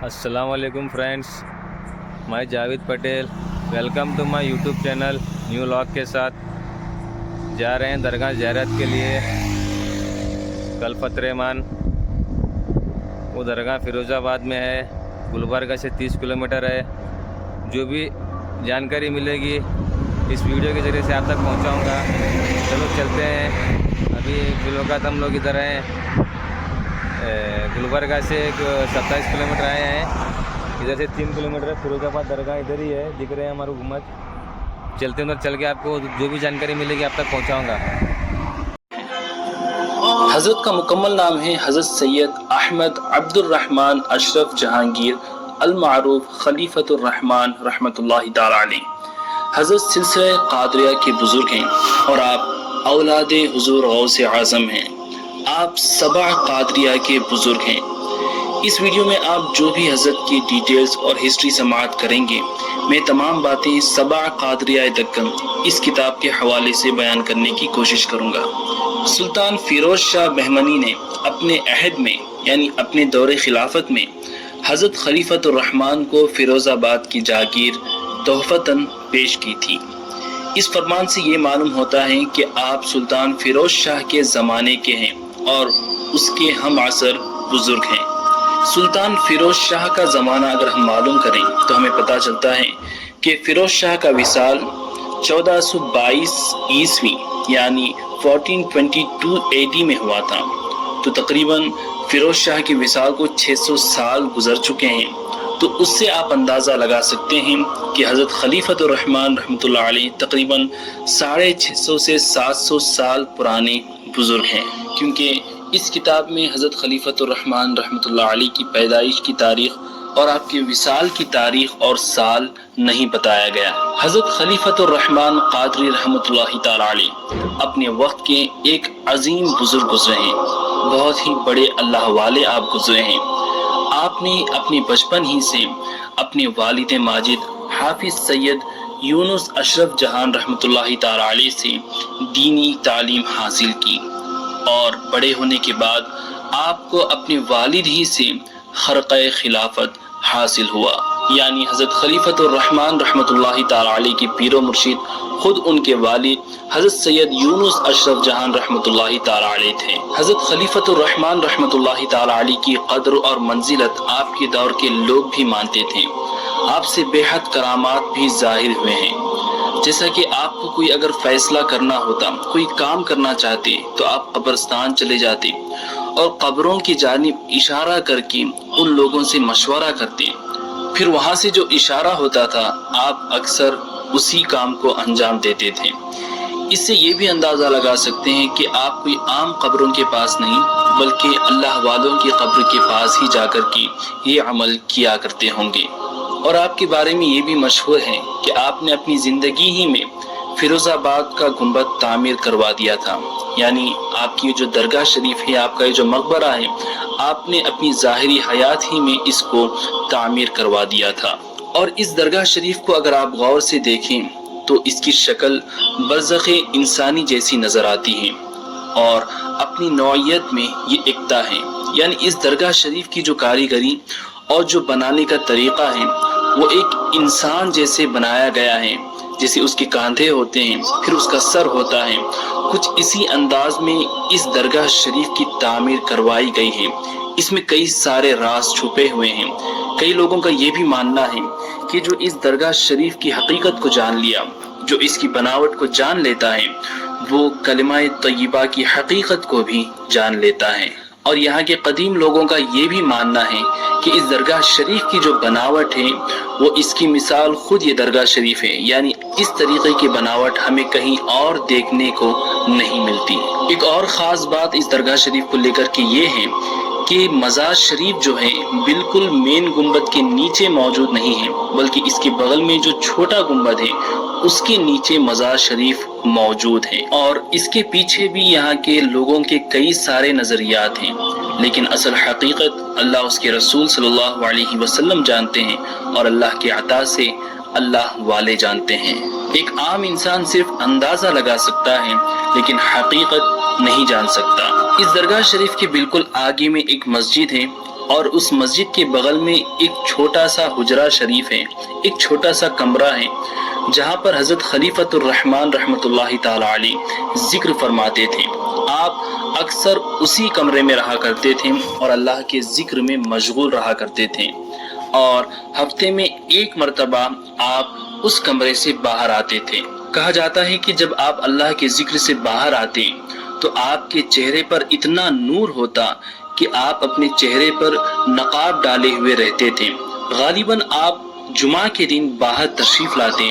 अस्सलाम वालेकुम फ्रेंड्स, मैं Javed Patel. Welcome to my YouTube channel new log के साथ। जा रहे हैं दरगाह ज़ियारत के लिए कलफत रहमान। वो दरगाह फ़िरोज़ाबाद में है, गुलबर्गा से 30 किलोमीटर है। जो भी जानकारी मिलेगी इस वीडियो के ज़रिए से आप तक पहुंचाऊंगा। चलो चलते हैं। अभी फिलौकत हम लोग इधर हैं, गुलबर्गा से 27 किलोमीटर आए हैं। इधर से 3 किलोमीटर फिरोज़ाबाद दरगाह इधर ही है, दिख रहे हैं हमारे हुकूमत। चलते उधर चल के आपको जो भी जानकारी मिलेगी आप तक पहुंचाऊंगा। हज़रत का मुकम्मल नाम है हज़रत सैयद अहमद अब्दुल रहमान अशरफ जहांगीर अल मारूफ खलीफतुर रहमान रहमतुल्लाहि ताला अलैह। हज़रत सिलसिला कादरिया के बुजुर्ग हैं और आप औलादे हुजूर गौसे आज़म हैं। आप सबा कादरिया के बुजुर्ग हैं। इस वीडियो में आप जो भी हज़रत की डिटेल्स और हिस्ट्री समाअत करेंगे, मैं तमाम बातें सबा कादरिया दक्कन इस किताब के हवाले से बयान करने की कोशिश करूँगा। सुल्तान फिरोज शाह बहमनी ने अपने अहद में यानी अपने दौरे खिलाफत में हज़रत खलीफतुर रहमान को फिरोज़ाबाद की जागीर तोहफतन पेश की थी। इस फरमान से ये मालूम होता है कि आप सुल्तान फिरोज शाह के ज़माने के हैं और उसके हम असर बुजुर्ग हैं। सुल्तान फिरोज शाह का ज़माना अगर हम मालूम करें तो हमें पता चलता है कि फिरोज शाह का विसाल 1422 ईस्वी यानी 1422 AD में हुआ था। तो तकरीबन फिरोज शाह के विसाल को 600 साल गुजर चुके हैं। तो उससे आप अंदाज़ा लगा सकते हैं कि हज़रत खलीफतुर रहमान रहमतुल्लाह अलैह तकरीबन 650 से 700 साल पुराने बुजुर्ग हैं। क्योंकि इस किताब में हज़रत खलीफतुर रहमान रहमतुल्लाह अलैह की पैदाइश की तारीख़ और आपके विसाल की तारीख़ और साल नहीं बताया गया। हज़रत खलीफतुर रहमान कादरी रहमतुल्लाहि ताला अलैह अपने वक्त के एक अजीम बुजुर्ग गुजरे हैं। बहुत ही बड़े अल्लाह वाले आप गुजरे हैं। आपने अपने बचपन ही से अपने वालिद माजिद हाफिज सैयद यूनुस अशरफ जहान रहमतुल्लाहि ताला अलैह से दीनी तालीम हासिल की और बड़े होने के बाद आपको अपने वालिद ही से खरक़े खिलाफत हासिल हुआ। यानी हज़रत खलीफतुर रहमान रहमतुल्लाहि ताला अलैह के पीरो मुर्शिद खुद उनके वालिद हज़रत सैयद यूनुस अशरफ जहान रहमतुल्लाहि ताला अलैह थे। हज़रत खलीफतुर रहमान रहमतुल्लाहि ताला अलैह की कद्र और मंजिलत आपके दौर के लोग भी मानते थे। आपसे बेहद करामात भी जाहिर हुए हैं। जैसा कि आपको कोई अगर फैसला करना होता, कोई काम करना चाहते तो आप कब्रिस्तान चले जाते और कब्रों की जानिब इशारा करके उन लोगों से मशवरा करते। फिर वहाँ से जो इशारा होता था आप अक्सर उसी काम को अंजाम देते थे। इससे ये भी अंदाज़ा लगा सकते हैं कि आप कोई आम कब्रों के पास नहीं बल्कि अल्लाह वालों की कब्र के पास ही जाकर के ये अमल किया करते होंगे। और आपके बारे में ये भी मशहूर है कि आपने अपनी ज़िंदगी ही में फिरोज़ाबाद का गुंबद तामीर करवा दिया था। यानी आपकी जो दरगाह शरीफ है, आपका ये जो मकबरा है, आपने अपनी ज़ाहिरी हयात ही में इसको तामीर करवा दिया था। और इस दरगाह शरीफ को अगर आप गौर से देखें तो इसकी शक्ल बरज़ख़े इंसानी जैसी नज़र आती है और अपनी नौइयत में ये एकता है। यानी इस दरगाह शरीफ की जो कारीगरी और जो बनाने का तरीक़ा है वो एक इंसान जैसे बनाया गया है। जैसे उसके कांधे होते हैं, फिर उसका सर होता है, कुछ इसी अंदाज में इस दरगाह शरीफ की तामीर करवाई गई है। इसमें कई सारे राज छुपे हुए हैं। कई लोगों का ये भी मानना है कि जो इस दरगाह शरीफ की हकीकत को जान लिया, जो इसकी बनावट को जान लेता है, वो कलिमा तय्यबा की हकीकत को भी जान लेता है। और यहाँ के कदीम लोगों का ये भी मानना है कि इस दरगाह शरीफ की जो बनावट है वो इसकी मिसाल खुद ये दरगाह शरीफ है। यानी इस तरीके की बनावट हमें कहीं और देखने को नहीं मिलती। एक और ख़ास बात इस दरगाह शरीफ को लेकर के ये है कि मज़ार शरीफ जो है बिल्कुल मेन गुंबद के नीचे मौजूद नहीं है, बल्कि इसके बगल में जो छोटा गुंबद है उसके नीचे मज़ार शरीफ मौजूद है। और इसके पीछे भी यहाँ के लोगों के कई सारे नज़रियात हैं, लेकिन असल हकीकत अल्लाह उसके रसूल सल्लल्लाहु अलैहि वसल्लम जानते हैं और अल्लाह के अता से अल्लाह वाले जानते हैं। एक आम इंसान सिर्फ अंदाज़ा लगा सकता है लेकिन हकीकत नहीं जान सकता। इस दरगाह शरीफ के बिल्कुल आगे में एक मस्जिद है اور اس مسجد کے بغل میں ایک چھوٹا سا حجرہ شریف ہے، ایک چھوٹا سا کمرہ ہے جہاں پر حضرت خلیفۃ الرحمن رحمۃ اللہ تعالی علیہ ذکر فرماتے تھے۔ آپ اکثر اسی کمرے میں رہا کرتے تھے اور اللہ کے ذکر میں مشغول رہا کرتے تھے، اور ہفتے میں ایک مرتبہ آپ اس کمرے سے باہر آتے تھے۔ کہا جاتا ہے کہ جب آپ اللہ کے ذکر سے باہر آتے تو آپ کے چہرے پر اتنا نور ہوتا کہ آپ اپنے چہرے پر نقاب ڈالے ہوئے رہتے تھے۔ غالباً آپ جمعہ کے دن باہر تشریف لاتے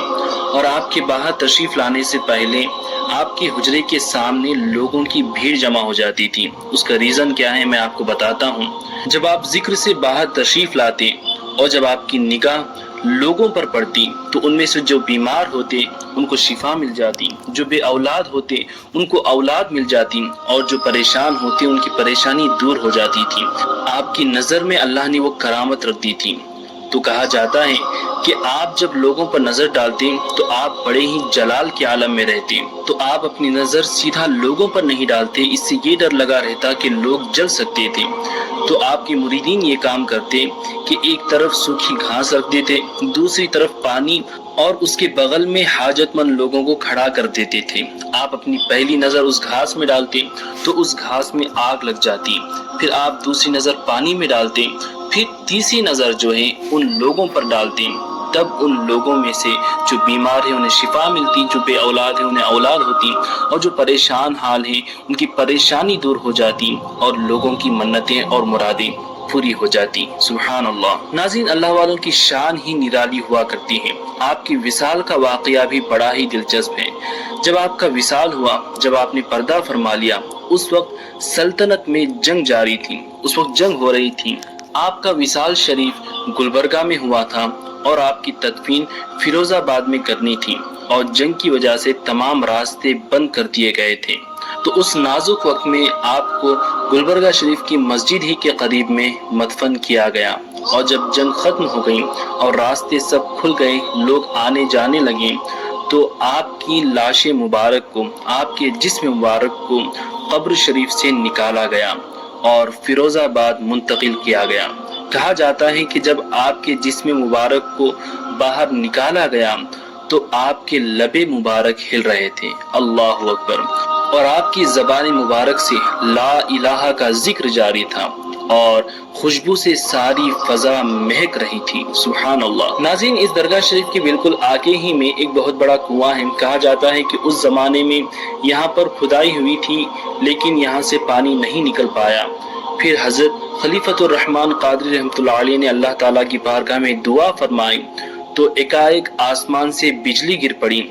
اور آپ کے باہر تشریف لانے سے پہلے آپ کے حجرے کے سامنے لوگوں کی بھیڑ جمع ہو جاتی تھی۔ اس کا ریزن کیا ہے میں آپ کو بتاتا ہوں۔ جب آپ ذکر سے باہر تشریف لاتے اور جب آپ کی نگاہ لوگوں پر پڑتی تو ان میں سے جو بیمار ہوتے ان کو شفا مل جاتی، جو بے اولاد ہوتے ان کو اولاد مل جاتی، اور جو پریشان ہوتے ان کی پریشانی دور ہو جاتی تھی۔ آپ کی نظر میں اللہ نے وہ کرامت رکھ دی تھی۔ تو کہا جاتا ہے کہ آپ جب لوگوں پر نظر ڈالتے تو آپ بڑے ہی جلال کے عالم میں رہتے، تو آپ اپنی نظر سیدھا لوگوں پر نہیں ڈالتے، اس سے یہ ڈر لگا رہتا کہ لوگ جل سکتے تھے۔ تو آپ کے مریدین یہ کام کرتے کہ ایک طرف سوکھی گھاس رکھ دیتے، دوسری طرف پانی، اور اس کے بغل میں حاجت مند لوگوں کو کھڑا کر دیتے تھے۔ آپ اپنی پہلی نظر اس گھاس میں ڈالتے تو اس گھاس میں آگ لگ جاتی، پھر آپ دوسری نظر پانی میں ڈالتے، پھر تیسری نظر جو ہے ان لوگوں پر ڈالتے، تب ان لوگوں میں سے جو بیمار ہیں انہیں شفا ملتی، جو بے اولاد ہیں انہیں اولاد ہوتی، اور جو پریشان حال ہیں ان کی پریشانی دور ہو جاتی، اور لوگوں کی منتیں اور مرادیں پوری ہو جاتی۔ سبحان اللہ۔ ناظرین، اللہ والوں کی شان ہی نرالی ہوا کرتی ہے۔ آپ کی وصال کا واقعہ بھی بڑا ہی دلچسپ ہے۔ جب آپ کا وصال ہوا، جب آپ نے پردہ فرما لیا، اس وقت سلطنت میں جنگ جاری تھی، اس وقت جنگ ہو رہی تھی۔ آپ کا وصال شریف گلبرگہ میں ہوا تھا اور آپ کی تدفین فیروز آباد میں کرنی تھی، اور جنگ کی وجہ سے تمام راستے بند کر دیے گئے تھے۔ تو اس نازک وقت میں آپ کو گلبرگہ شریف کی مسجد ہی کے قریب میں مدفن کیا گیا، اور جب جنگ ختم ہو گئی اور راستے سب کھل گئے، لوگ آنے جانے لگے، تو آپ کی لاش مبارک کو، آپ کے جسم مبارک کو قبر شریف سے نکالا گیا اور فیروز آباد منتقل کیا گیا۔ کہا جاتا ہے کہ جب آپ کے جسم مبارک کو باہر نکالا گیا تو آپ کے لب مبارک ہل رہے تھے، اللہ اکبر، اور آپ کی زبان مبارک سے لا الہ کا ذکر جاری تھا، اور خوشبو سے ساری فضا مہک رہی تھی۔ سبحان اللہ۔ ناظرین، اس درگاہ شریف کے بالکل آگے ہی میں ایک بہت بڑا کنواں ہے۔ کہا جاتا ہے کہ اس زمانے میں یہاں پر کھدائی ہوئی تھی لیکن یہاں سے پانی نہیں نکل پایا۔ پھر حضرت خلیفۃ الرحمن قادری رحمۃ اللہ علیہ نے اللہ تعالیٰ کی بارگاہ میں دعا فرمائی تو ایک آسمان سے بجلی گر پڑی،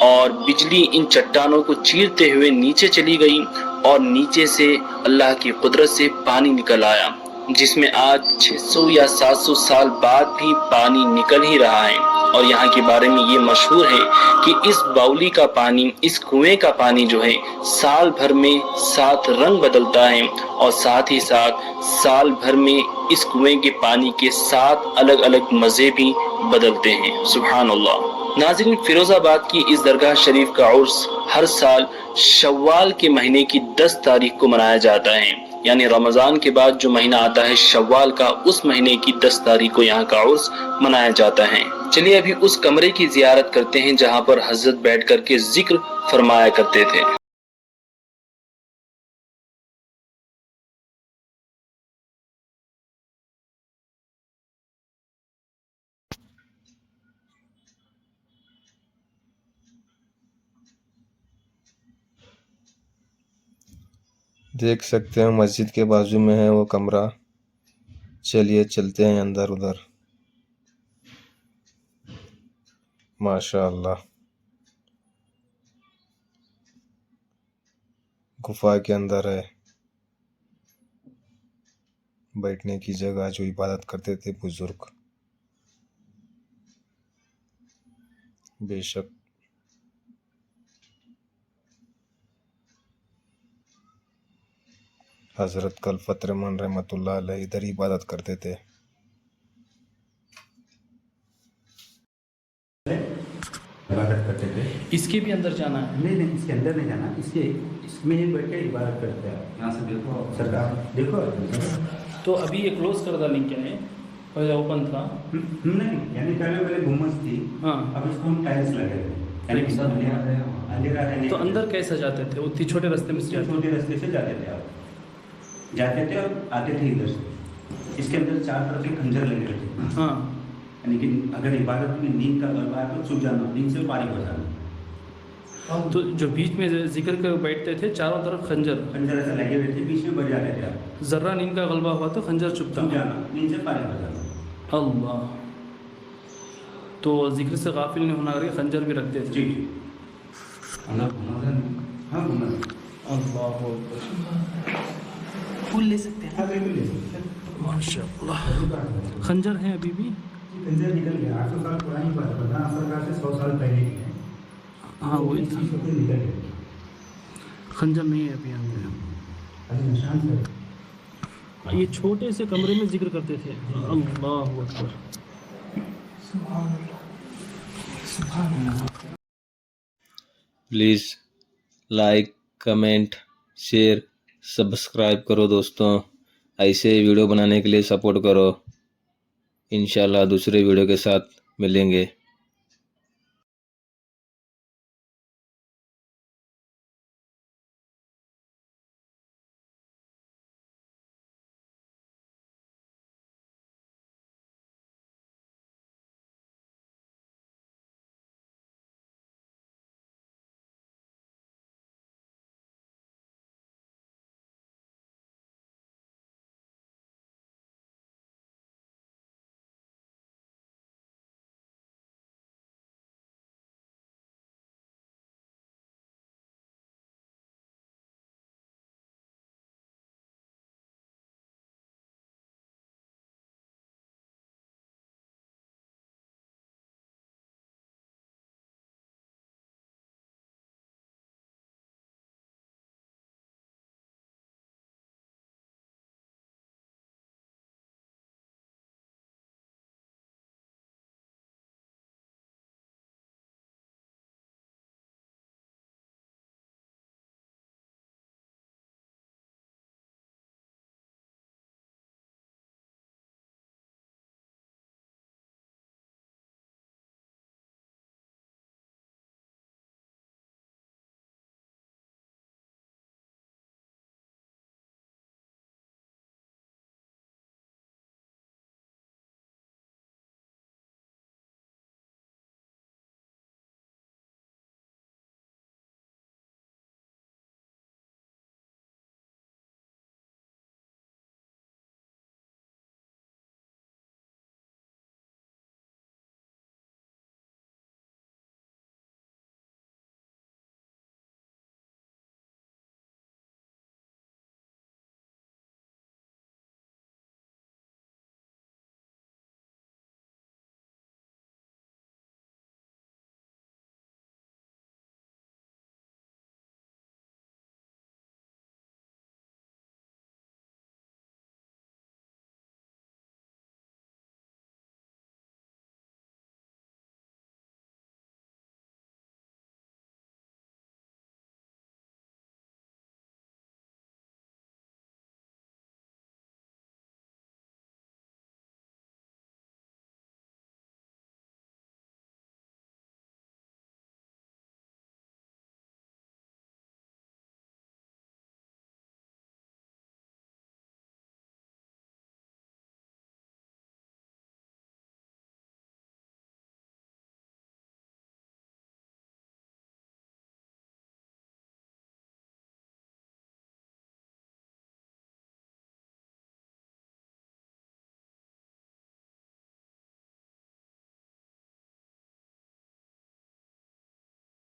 اور بجلی ان چٹانوں کو چیرتے ہوئے نیچے چلی گئی، اور نیچے سے اللہ کی قدرت سے پانی نکل آیا، جس میں آج 600 یا 700 سال بعد بھی پانی نکل ہی رہا ہے۔ اور یہاں کے بارے میں یہ مشہور ہے کہ اس باولی کا پانی، اس کنویں کا پانی جو ہے سال بھر میں 7 رنگ بدلتا ہے، اور ساتھ ہی ساتھ سال بھر میں اس کنویں کے پانی کے 7 الگ الگ مزے بھی بدلتے ہیں۔ سبحان اللہ۔ ناظرین، فیروز آباد کی اس درگاہ شریف کا عرس ہر سال شوال کے مہینے کی 10 تاریخ کو منایا جاتا ہے، یعنی رمضان کے بعد جو مہینہ آتا ہے شوال کا، اس مہینے کی 10 تاریخ کو یہاں کا عرس منایا جاتا ہے۔ چلیے ابھی اس کمرے کی زیارت کرتے ہیں جہاں پر حضرت بیٹھ کر کے ذکر فرمایا کرتے تھے۔ دیکھ سکتے ہیں مسجد کے بازو میں ہے وہ کمرہ۔ چلیے چلتے ہیں اندر ادھر۔ ماشاء اللہ، گفا کے اندر ہے بیٹھنے کی جگہ جو عبادت کرتے تھے بزرگ۔ بے شک حضرت خلیفۃ الرحمن رحمۃ اللہ علیہ ادھر عبادت کرتے تھے۔ عبادت کرتے تھے۔ اس کے بھی اندر جانا ہے؟ نہیں نہیں، اس کے اندر نہیں جانا، اس میں ہی بیٹھ کے عبادت کرتے ہیں۔ یہاں سے دیکھو سرکار، دیکھو तो अभी ये क्लोज कردہ लिंक है, पहले ओपन था। नहीं, यानी पहले गुम्बद थी, हाँ, अब इसको हम टाइल्स लगे थे, यानी कि सब अंधेरा रहने तो अंदर कैसे जाते थे? उतनी छोटे रास्ते में से जाते छोटे रास्ते से जाते थे, आप जाते थे और आते थे इधर से। इसके अंदर 4 तरफ के खंजर लगे रहते थे, हाँ, यानी कि अगर इबादत में नींद का गलबा है तो छुप जाना, नींद से पारी बजाना। तो जो बीच में जिक्र कर बैठते थे, चारों तरफ खंजर ऐसा लगे हुए थे, बीच में बज जाते थे आप, जर्रा नींद का गलबा हुआ तो खंजर चुपता। छुप जाना, नींद से पारी बजाना। अल्लाह, तो जिक्र से गाफिल नहीं होना करके खंजर भी रखते थे। जी, हाँ घुमा, अल्लाह फूल ले सकते हैं, हाँ बिल्कुल ले सकते हैं। माशाअल्लाह। खंजर है अभी भी? खंजर निकल गया, 800 साल पुरानी बात है, प्रधान सरकार से 100 साल पहले की है। हाँ वही था, निकल गया, खंजर नहीं है अभी अंदर। अभी निशान से ये छोटे से कमरे में जिक्र करते थे। अल्लाह अकबर, please like, comment, share, subscribe करो दोस्तों। ऐसे वीडियो बनाने के लिए सपोर्ट करो। इंशाल्लाह दूसरे वीडियो के साथ मिलेंगे।